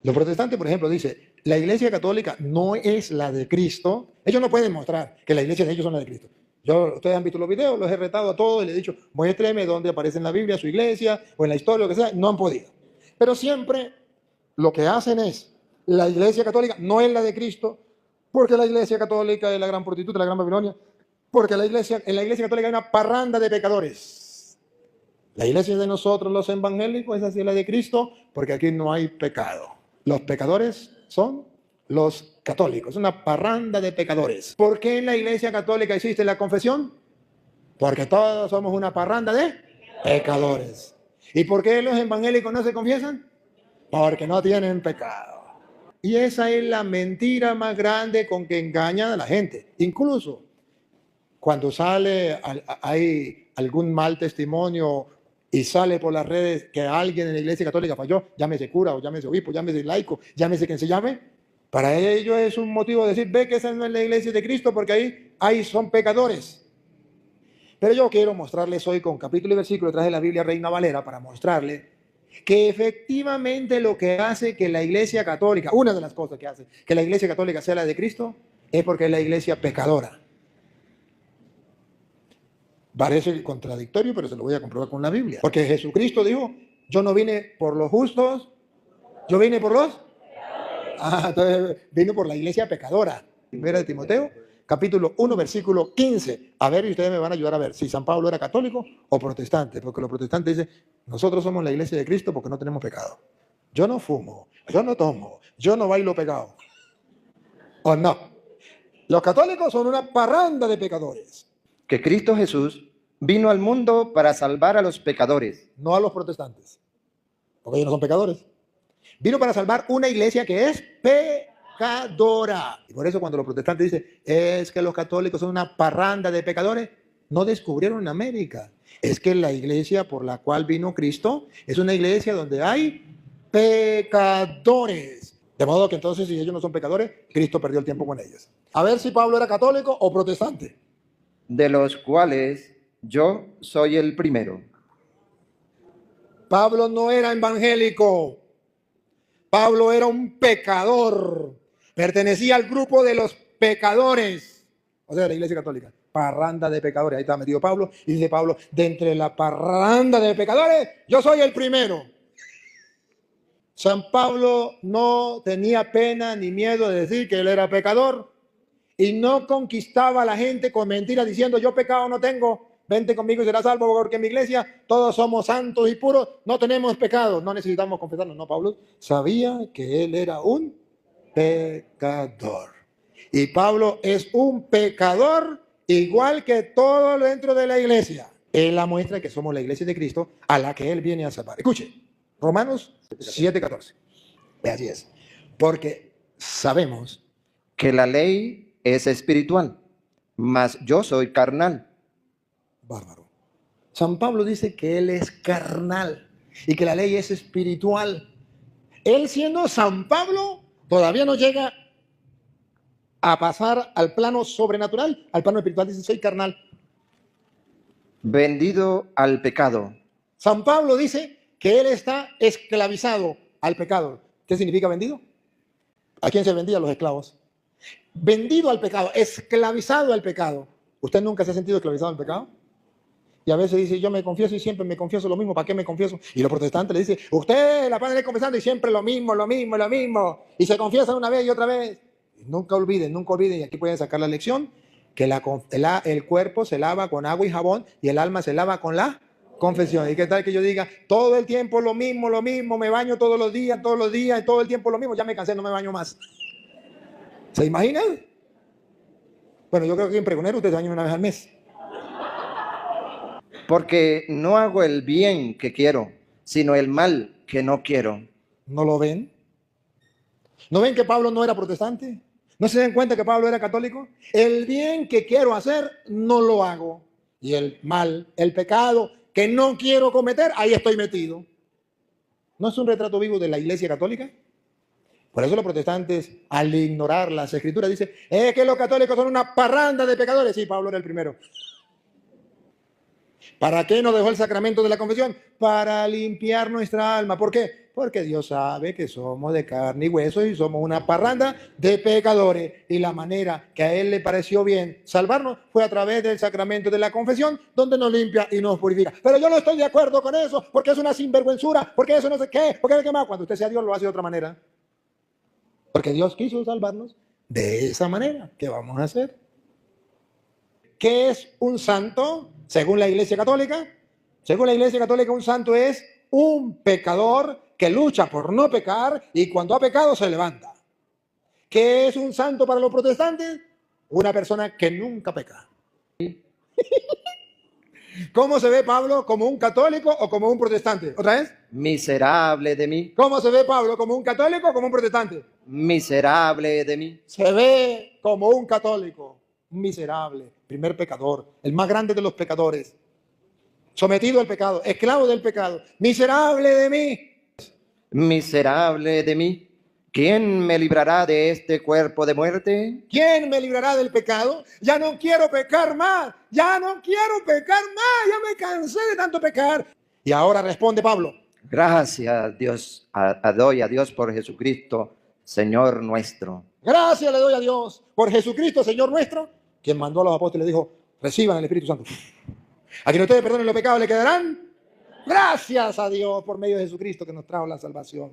Los protestantes, por ejemplo, dicen, la iglesia católica no es la de Cristo. Ellos no pueden mostrar que la iglesia de ellos son la de Cristo. Ustedes han visto los videos, los he retado a todos y les he dicho, muéstreme dónde aparece en la Biblia su iglesia o en la historia, lo que sea. No han podido. Pero siempre lo que hacen es, la iglesia católica no es la de Cristo, porque la iglesia católica es la gran prostituta, la gran Babilonia, porque en la iglesia católica hay una parranda de pecadores. La iglesia de nosotros, los evangélicos, es así la de Cristo, porque aquí no hay pecado. Los pecadores son los católicos, una parranda de pecadores. ¿Por qué en la iglesia católica existe la confesión? Porque todos somos una parranda de pecadores. ¿Y por qué los evangélicos no se confiesan? Porque no tienen pecado. Y esa es la mentira más grande con que engañan a la gente. Incluso cuando hay algún mal testimonio y sale por las redes que alguien en la iglesia católica falló, llámese cura o llámese obispo, llámese laico, llámese quien se llame, para ellos es un motivo de decir, ve que esa no es la iglesia de Cristo porque ahí son pecadores. Pero yo quiero mostrarles hoy con capítulo y versículo, traje la Biblia Reina Valera para mostrarles que efectivamente lo que hace que la iglesia católica, una de las cosas que hace que la iglesia católica sea la de Cristo, es porque es la iglesia pecadora. Parece contradictorio, pero se lo voy a comprobar con la Biblia. Porque Jesucristo dijo, yo no vine por los justos, yo vine por los... entonces vino por la iglesia pecadora. Primera de Timoteo, capítulo 1, versículo 15. A ver, y ustedes me van a ayudar a ver si San Pablo era católico o protestante. Porque los protestantes dicen, nosotros somos la iglesia de Cristo porque no tenemos pecado. Yo no fumo, yo no tomo, yo no bailo pegado. ¿O no? Los católicos son una parranda de pecadores. Que Cristo Jesús vino al mundo para salvar a los pecadores. No a los protestantes, porque ellos no son pecadores. Vino para salvar una iglesia que es pecadora. Y por eso cuando los protestantes dicen, es que los católicos son una parranda de pecadores, no descubrieron en América. Es que la iglesia por la cual vino Cristo es una iglesia donde hay pecadores. De modo que entonces, si ellos no son pecadores, Cristo perdió el tiempo con ellos. A ver si Pablo era católico o protestante. De los cuales yo soy el primero. Pablo no era evangélico. Pablo era un pecador. Pertenecía al grupo de los pecadores. O sea, la iglesia católica. Parranda de pecadores. Ahí está metido Pablo. Y dice Pablo, de entre la parranda de pecadores, yo soy el primero. San Pablo no tenía pena ni miedo de decir que él era pecador. Y no conquistaba a la gente con mentiras diciendo, yo pecado no tengo, vente conmigo y serás salvo, porque en mi iglesia todos somos santos y puros, no tenemos pecado, no necesitamos confesarnos. No, Pablo sabía que él era un pecador. Y Pablo es un pecador igual que todo dentro de la iglesia. Él la muestra que somos la iglesia de Cristo a la que él viene a salvar. Escuche, Romanos 7:14. Así es. Porque sabemos que la ley es espiritual, mas yo soy carnal. Bárbaro. San Pablo dice que él es carnal y que la ley es espiritual. Él siendo San Pablo todavía no llega a pasar al plano sobrenatural, al plano espiritual. Dice, soy carnal. Vendido al pecado. San Pablo dice que él está esclavizado al pecado. ¿Qué significa vendido? ¿A quién se vendían los esclavos? Vendido al pecado, esclavizado al pecado. ¿Usted nunca se ha sentido esclavizado al pecado? Y a veces dice, yo me confieso y siempre me confieso lo mismo, ¿para qué me confieso? Y los protestantes le dicen, usted la padre confesando y siempre lo mismo. Y se confiesan una vez y otra vez. Nunca olviden, y aquí pueden sacar la lección, que el cuerpo se lava con agua y jabón y el alma se lava con la confesión. ¿Y qué tal que yo diga, todo el tiempo lo mismo, me baño todos los días, y todo el tiempo lo mismo, ya me cansé, no me baño más? ¿Se imaginan? Bueno, yo creo que en Pregonero ustedes se bañan una vez al mes. Porque no hago el bien que quiero, sino el mal que no quiero. ¿No lo ven? ¿No ven que Pablo no era protestante? ¿No se dan cuenta que Pablo era católico? El bien que quiero hacer, no lo hago. Y el mal, el pecado que no quiero cometer, ahí estoy metido. ¿No es un retrato vivo de la iglesia católica? Por eso los protestantes, al ignorar las escrituras, dicen, es que los católicos son una parranda de pecadores. Sí, Pablo era el primero. ¿Para qué nos dejó el sacramento de la confesión? Para limpiar nuestra alma. ¿Por qué? Porque Dios sabe que somos de carne y hueso y somos una parranda de pecadores. Y la manera que a Él le pareció bien salvarnos fue a través del sacramento de la confesión, donde nos limpia y nos purifica. Pero yo no estoy de acuerdo con eso, porque es una sinvergüenzura, porque eso no sé qué, porque qué más. Cuando usted sea Dios lo hace de otra manera. Porque Dios quiso salvarnos de esa manera. ¿Qué vamos a hacer? ¿Qué es un santo? Según la Iglesia Católica. Según la Iglesia Católica, un santo es un pecador que lucha por no pecar y cuando ha pecado se levanta. ¿Qué es un santo para los protestantes? Una persona que nunca peca. ¿Cómo se ve Pablo? ¿Como un católico o como un protestante? ¿Otra vez? Miserable de mí, ¿Cómo se ve Pablo? ¿Como un católico o como un protestante? miserable de mí. Se ve como un católico, un miserable, primer pecador, el más grande de los pecadores, sometido al pecado, esclavo del pecado, miserable de mí. Miserable de mí. ¿Quién me librará de este cuerpo de muerte? ¿Quién me librará del pecado? Ya no quiero pecar más, ya no quiero pecar más, ya me cansé de tanto pecar. Y ahora responde Pablo, Gracias a Dios, doy a Dios por Jesucristo, Señor nuestro. gracias le doy a Dios por Jesucristo, Señor nuestro, quien mandó a los apóstoles y dijo, reciban el Espíritu Santo. A quien ustedes perdonen los pecados le quedarán. Gracias a Dios por medio de Jesucristo que nos trajo la salvación.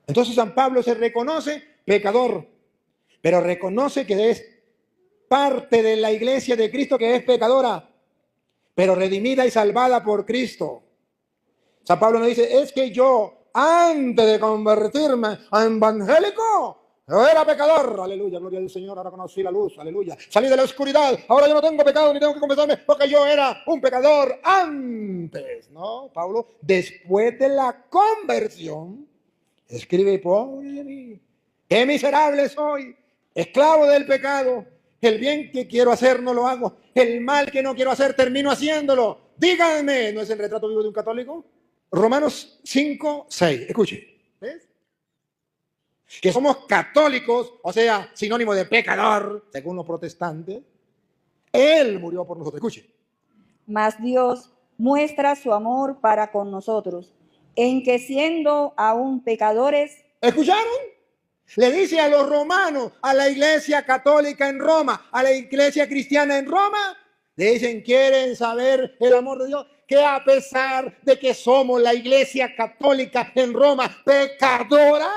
Entonces San Pablo se reconoce pecador, pero reconoce que es parte de la iglesia de Cristo que es pecadora, pero redimida y salvada por Cristo. San Pablo nos dice, es que yo antes de convertirme a evangélico, yo era pecador, aleluya, gloria al Señor, ahora conocí la luz, aleluya. Salí de la oscuridad, ahora yo no tengo pecado ni tengo que confesarme porque yo era un pecador antes, ¿no? Pablo, después de la conversión, escribe, pobre de mí, qué miserable soy, esclavo del pecado, el bien que quiero hacer no lo hago, el mal que no quiero hacer termino haciéndolo. Díganme, ¿no es el retrato vivo de un católico? Romanos 5, 6, escuche, ¿ves? Que somos católicos, o sea, sinónimo de pecador, según los protestantes. Él murió por nosotros, escuche. Mas Dios muestra su amor para con nosotros, en que siendo aún pecadores, ¿Escucharon? Le dice a los romanos, a la iglesia católica en Roma, a la iglesia cristiana en Roma, le dicen, quieren saber el amor de Dios, que a pesar de que somos la iglesia católica en Roma pecadora,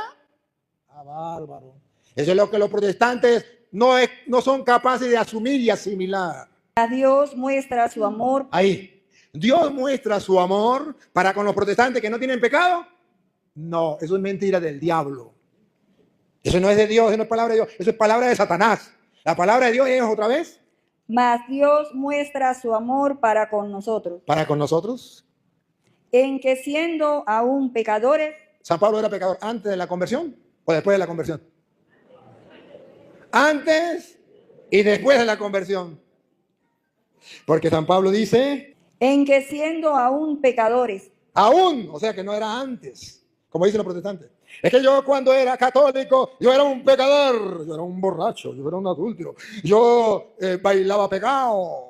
bárbaro. Eso es lo que los protestantes no son capaces de asumir y asimilar. a Dios muestra su amor. Ahí, Dios muestra su amor para con los protestantes que no tienen pecado. No, eso es mentira del diablo. Eso no es de Dios, eso no es palabra de Dios, eso es palabra de Satanás. La palabra de Dios es otra vez. Mas Dios muestra su amor para con nosotros, Para con nosotros. en que siendo aún pecadores, San Pablo era pecador antes de la conversión o después de la conversión. Antes y después de la conversión. Porque San Pablo dice, en que siendo aún pecadores, aún, o sea que no era antes, como dicen los protestantes. Es que yo cuando era católico, yo era un pecador, yo era un borracho, yo era un adúltero, yo bailaba pecado.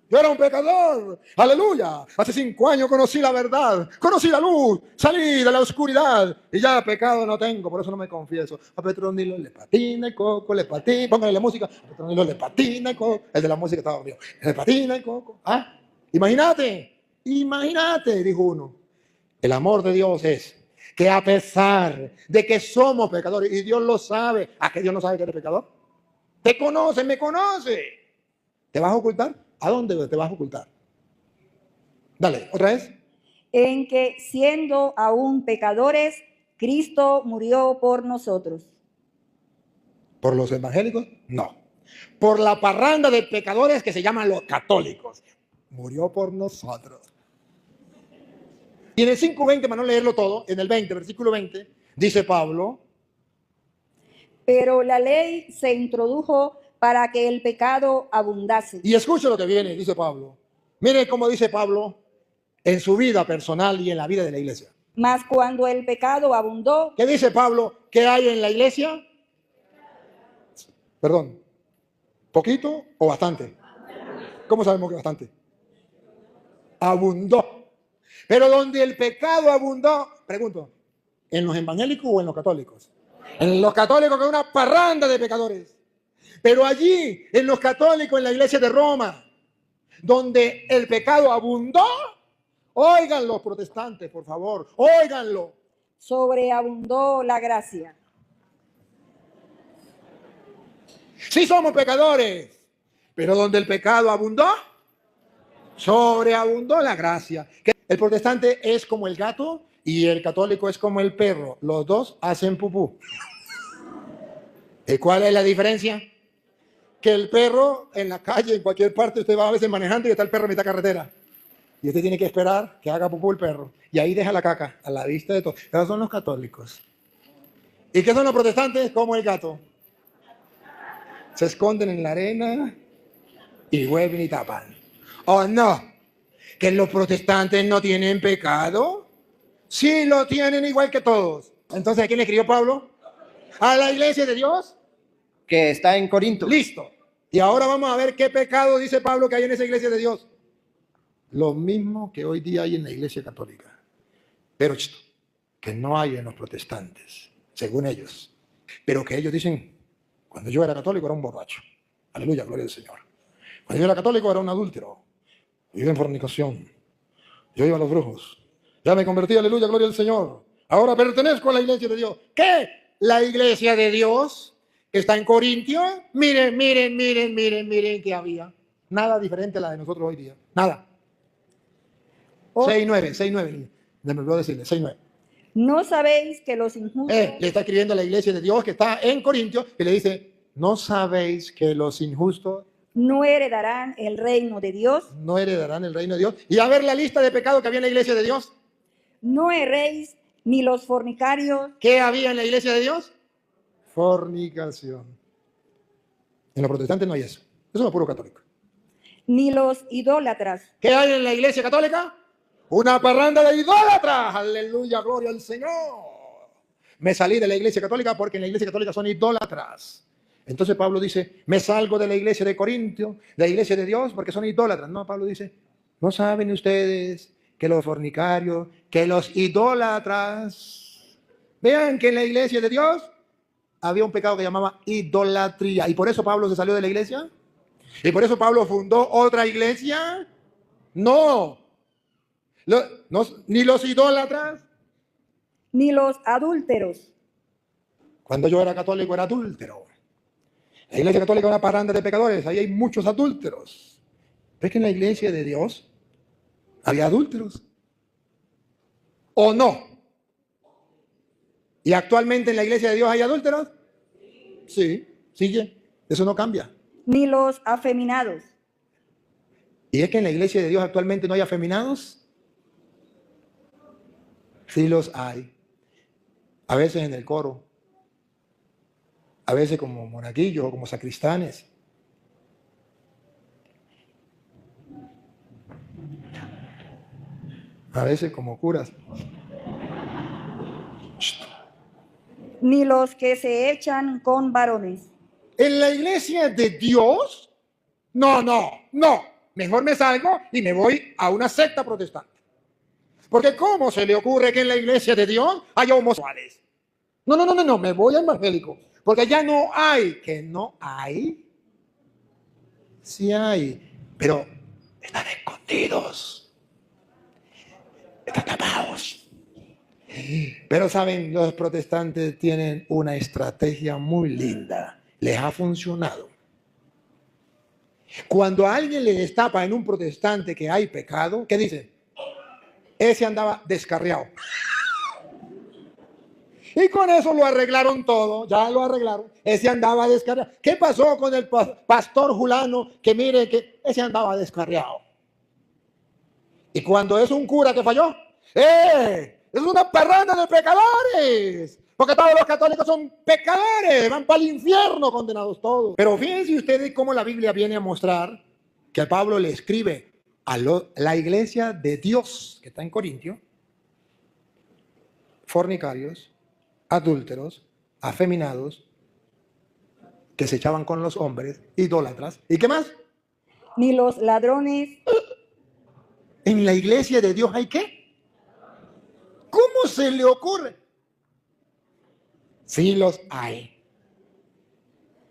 Yo era un pecador, aleluya. Hace 5 años conocí la verdad, conocí la luz, salí de la oscuridad y ya pecado no tengo, por eso no me confieso. A Petronilo le patina el coco, le patina, póngale la música, a Petronilo le patina el coco, el de la música estaba mío, le patina el coco. ¿Ah? Imagínate, dijo uno. El amor de Dios es que a pesar de que somos pecadores, y Dios lo sabe, ¿a que Dios no sabe que eres pecador? Te conoce, me conoce. ¿Te vas a ocultar? ¿A dónde te vas a ocultar? Dale, otra vez. en que siendo aún pecadores, Cristo murió por nosotros. ¿Por los evangélicos? No. Por la parranda de pecadores que se llaman los católicos. Murió por nosotros. Y en el 5:20, para no leerlo todo, en el 20, versículo 20, dice Pablo, Pero la ley se introdujo para que el pecado abundase. y escucha lo que viene, dice Pablo. Mire cómo dice Pablo en su vida personal y en la vida de la iglesia. Mas cuando el pecado abundó, ¿Qué dice Pablo? ¿Qué hay en la iglesia? Perdón, ¿poquito o bastante? ¿Cómo sabemos que bastante? Abundó. Pero donde el pecado abundó, pregunto, ¿en los evangélicos o en los católicos? En los católicos, que es una parranda de pecadores. Pero allí, en los católicos, en la iglesia de Roma, donde el pecado abundó, oigan los protestantes, por favor, óiganlo. Sobreabundó la gracia. Sí somos pecadores, pero donde el pecado abundó, sobreabundó la gracia. El protestante es como el gato y el católico es como el perro. Los dos hacen pupú. ¿Y cuál es la diferencia? Que el perro en la calle, en cualquier parte, usted va a veces manejando y está el perro en mitad carretera. Y usted tiene que esperar que haga pupú el perro. Y ahí deja la caca, a la vista de todos. Esos son los católicos. ¿Y qué son los protestantes? Como el gato. Se esconden en la arena y vuelven y tapan. ¿O no? ¿Que los protestantes no tienen pecado? Sí lo tienen igual que todos. Entonces, ¿a quién le escribió Pablo? ¿A la iglesia de Dios? que está en Corinto. Listo. Y ahora vamos a ver qué pecado dice Pablo que hay en esa iglesia de Dios. Lo mismo que hoy día hay en la iglesia católica. Pero que no hay en los protestantes, según ellos. Pero que ellos dicen, cuando yo era católico era un borracho. Aleluya, gloria al Señor. Cuando yo era católico era un adúltero. Yo iba en fornicación. Yo iba a los brujos. Ya me convertí, aleluya, gloria al Señor. Ahora pertenezco a la iglesia de Dios. ¿Qué? La iglesia de Dios que está en Corintio. Miren que había. Nada diferente a la de nosotros hoy día. Nada. 6:9. Me olvidó decirle, 6:9. ¿No sabéis que los injustos Le está escribiendo a la iglesia de Dios que está en Corintio y le dice, ¿no sabéis que los injustos no heredarán el reino de Dios? no heredarán el reino de Dios? Y a ver la lista de pecados que había en la iglesia de Dios. No erréis ni los fornicarios, ¿Qué había en la iglesia de Dios? Fornicación. En los protestantes no hay eso. Eso es puro católico. ni los idólatras, ¿Qué hay en la iglesia católica? Una parranda de idólatras. Aleluya, gloria al Señor. Me salí de la iglesia católica porque en la iglesia católica son idólatras. Entonces Pablo dice, me salgo de la iglesia de Corintio, de la iglesia de Dios, porque son idólatras. No, Pablo dice, ¿no saben ustedes que los fornicarios, que los idólatras? Vean que en la iglesia de Dios había un pecado que llamaba idolatría. Y por eso Pablo se salió de la iglesia. Y por eso Pablo fundó otra iglesia. No, ni los idólatras. ni los adúlteros, Cuando yo era católico era adúltero. La iglesia católica es una parranda de pecadores. Ahí hay muchos adúlteros. ¿Ves que en la iglesia de Dios había adúlteros? ¿O no? ¿Y actualmente en la iglesia de Dios hay adúlteros? Sí, sigue. Eso no cambia. ni los afeminados, ¿Y es que en la iglesia de Dios actualmente no hay afeminados? Sí los hay. A veces en el coro. A veces como monaguillos o como sacristanes. A veces como curas. ni los que se echan con varones, ¿En la iglesia de Dios? No. Mejor me salgo y me voy a una secta protestante. Porque ¿cómo se le ocurre que en la iglesia de Dios haya homosexuales? No, me voy al evangélico. Porque ya no hay. ¿Que no hay? Sí hay. Pero están escondidos. Están tapados. Pero saben, los protestantes tienen una estrategia muy linda. Les ha funcionado. Cuando a alguien le destapa en un protestante que hay pecado, ¿qué dicen? Ese andaba descarriado. Y con eso lo arreglaron todo, ya lo arreglaron. Ese andaba descarriado. ¿Qué pasó con el pastor Julano? Que mire que ese andaba descarriado. Y cuando es un cura que falló, es una parranda de pecadores. Porque todos los católicos son pecadores, van para el infierno condenados todos. Pero fíjense ustedes cómo la Biblia viene a mostrar que Pablo le escribe a la iglesia de Dios que está en Corintio, fornicarios, adúlteros, afeminados, que se echaban con los hombres, idólatras. ¿Y qué más? ni los ladrones, ¿En la iglesia de Dios hay qué? ¿Cómo se le ocurre? Sí los hay.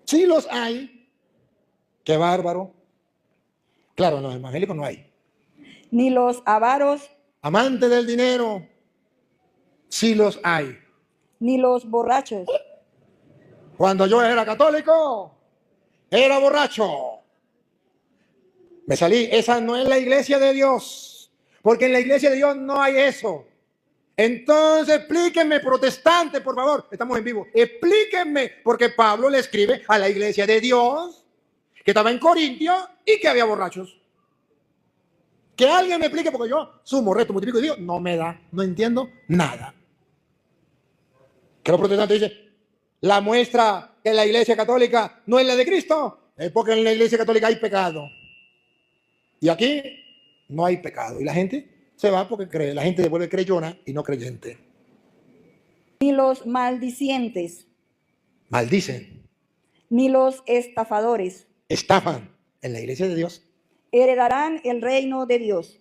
Sí los hay. Qué bárbaro. Claro, en los evangélicos no hay. Ni los avaros, Amantes del dinero, sí los hay. ni los borrachos, Cuando yo era católico, era borracho. Me salí. Esa no es la iglesia de Dios. Porque en la iglesia de Dios no hay eso. Entonces explíquenme, protestantes, por favor. Estamos en vivo. Explíquenme. Porque Pablo le escribe a la iglesia de Dios que estaba en Corintio y que había borrachos. Que alguien me explique, porque yo sumo, resto, multiplico y digo, no me da, no entiendo nada. Que los protestantes dicen, la muestra que la iglesia católica no es la de Cristo, es porque en la iglesia católica hay pecado. Y aquí no hay pecado. Y la gente se va porque cree, la gente se vuelve creyona y no creyente. ni los maldicientes, Maldicen, ni los estafadores estafan en la iglesia de Dios. heredarán el reino de Dios.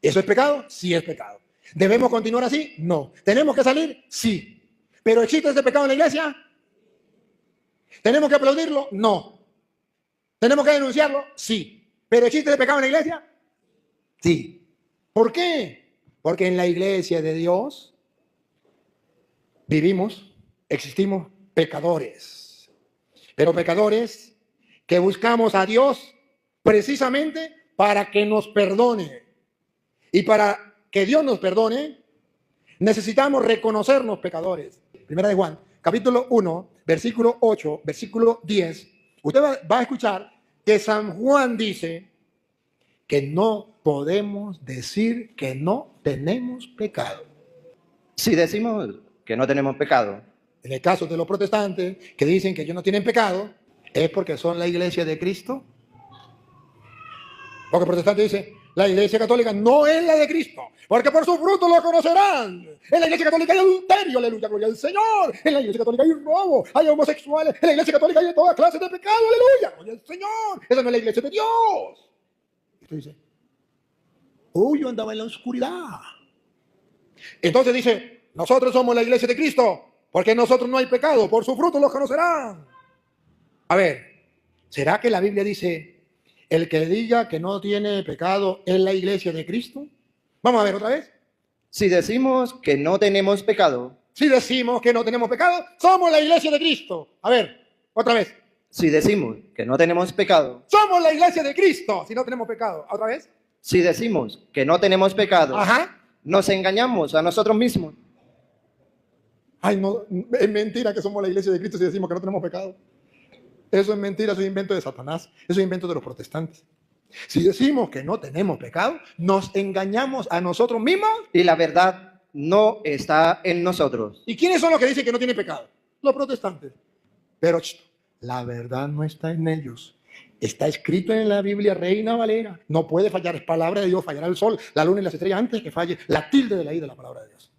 ¿Eso es pecado? Sí es pecado. ¿Debemos continuar así? No. ¿Tenemos que salir? Sí. ¿Pero existe ese pecado en la iglesia? ¿Tenemos que aplaudirlo? No. ¿Tenemos que denunciarlo? Sí. ¿Pero existe ese pecado en la iglesia? Sí. ¿Por qué? Porque en la iglesia de Dios vivimos, existimos pecadores. Pero pecadores que buscamos a Dios precisamente para que nos perdone. Y para que Dios nos perdone, necesitamos reconocernos pecadores. Primera de Juan, capítulo 1, versículo 8, versículo 10. Usted va a escuchar que San Juan dice que no podemos decir que no tenemos pecado. Si decimos que no tenemos pecado, En el caso de los protestantes que dicen que ellos no tienen pecado, es porque son la iglesia de Cristo. Porque el protestante dice, la iglesia católica no es la de Cristo, porque por sus frutos lo conocerán. En la iglesia católica hay adulterio, aleluya, gloria al Señor. En la iglesia católica hay robo, hay homosexuales. En la iglesia católica hay toda clase de pecado, aleluya, gloria al Señor. Esa no es la iglesia de Dios. Y usted dice, uy, yo andaba en la oscuridad. Entonces dice, nosotros somos la iglesia de Cristo, porque en nosotros no hay pecado, por sus frutos los conocerán. A ver, ¿será que la Biblia dice, el que diga que no tiene pecado es la iglesia de Cristo? Vamos a ver otra vez. si decimos que no tenemos pecado, Si decimos que no tenemos pecado, somos la iglesia de Cristo. A ver, otra vez. si decimos que no tenemos pecado, Somos la iglesia de Cristo si no tenemos pecado. Otra vez. si decimos que no tenemos pecado, Ajá. nos engañamos a nosotros mismos. Ay, no, es mentira que somos la iglesia de Cristo si decimos que no tenemos pecado. Eso es mentira, eso es invento de Satanás, eso es invento de los protestantes. Si decimos que no tenemos pecado, nos engañamos a nosotros mismos. Y la verdad no está en nosotros. ¿Y quiénes son los que dicen que no tienen pecado? Los protestantes. Pero la verdad no está en ellos. Está escrito en la Biblia, Reina Valera. No puede fallar, es palabra de Dios, fallará el sol, la luna y las estrellas antes que falle la tilde de la I de la palabra de Dios.